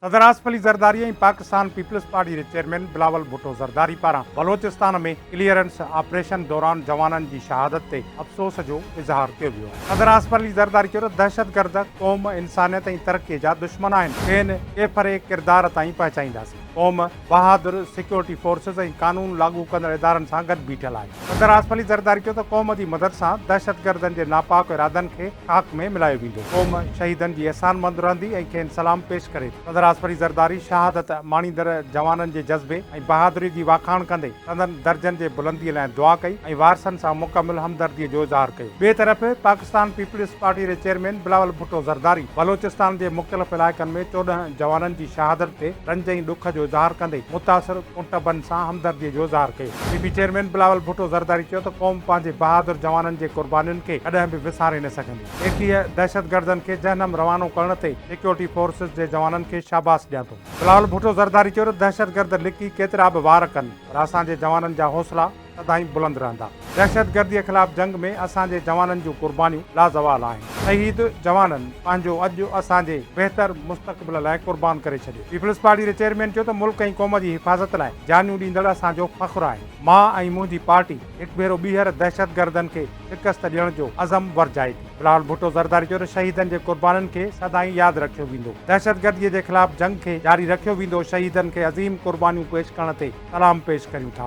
सदर आसिफ अली ज़रदारी ऐं Pakistan peoples party जे chairman Bilawal Bhutto Zardari पारां बलोचिस्तान में क्लीयरेंस ऑपरेशन दौरान जवाननि जी शहादत ते अफ़सोस जो इज़हार कयो वियो आहे। सदर आसिफ अली ज़रदारी चयो त दहशतगर्द क़ौम इंसानियत ऐं तरक़ीअ जा दुश्मन आहिनि। खेनि केफ़रे किरदार ताईं पहुचाईंदासीं। क़ौम बहादुर सिक्योरिटी फोर्सिस ऐं कानून लागू कंदड़ इदारनि सां गॾु बीठल आहे। सदर आसिफ अली ज़रदारी चयो त क़ौम जी मदद सां दहशतगर्दनि जे नापाक इरादनि खे खाक में मिलायो वेंदो। क़ौम शहीदनि जी एहसानमंद रहंदी ऐं खेनि सलाम पेश करे। सदर आसिफ अली ज़रदारी शहादत माणींदड़ जवाननि जे जज़्बे ऐं बहादुरी जी वाखाण कंदे संदनि दर्जनि जे बुलंदीअ लाइ दुआ कई ऐं वारसनि सां मुकमिल हमदर्दीअ जो इज़हार कयो। ॿिए तरफ़ पाकिस्तान पीपल्स पार्टी जे चेयरमैन बिलावल भुट्टो ज़रदारी बलोचिस्तान जे मुख़्तलिफ़ इलाइक़नि में 14 जवाननि जी शहादत ते रंज ऐं ॾुख जो इज़हार कंदे मुतासिर कुंटबनि सां हमदर्दीअ जो इज़हार कयो। पीपी चेयरमैन बिलावल भुट्टो ज़रदारी चयो त क़ौम पंहिंजे बहादुर जवाननि जे क़ुर्बानियुनि खे कॾहिं बि विसारे न सघंदी। एकीअ दहशतगर्दनि खे जहन्नम रवानो करण ते सिक्योरिटी फोर्सिस जे जवाननि खे शाबाश ॾियां थो। बिलावल भुट्टो ज़रदारी चयो त दहशतगर्द लिकी केतिरा बि वार कनि पर असांजे जवाननि जा हौसला सदाईं बुलंद रहंदा। दहशतगर्दीअ ख़िलाफ़ जंग में असांजे जवाननि जूं क़ुर्बानियूं लाज़वाल आहिनि। शहीद जवाननि पंहिंजो अॼु असांजे बहितर मुस्तक़बिल लाइ क़ुर्बान करे छॾियो। पीपल्स पार्टी जे चेयरमैन चयो त मुल्क ऐं क़ौम जी हिफ़ाज़त लाइ जानियूं ॾींदड़ असांजो फ़ख़्रु आहे। मां ऐं मुंहिंजी पार्टी हिकु भेरो ॿीहर दहशतगर्दनि खे शिकस्त ॾियण जो अज़म वरजाए थी। बिलावल भुट्टो ज़रदारी चयो त शहीदनि जे क़ुर्बानियुनि खे सदाईं यादि रखियो वेंदो। दहशतगर्दीअ जे ख़िलाफ़ जंग खे जारी रखियो वेंदो। शहीदनि खे अज़ीम क़ुर्बानियूं पेश करण ते सलाम पेश करियूं था।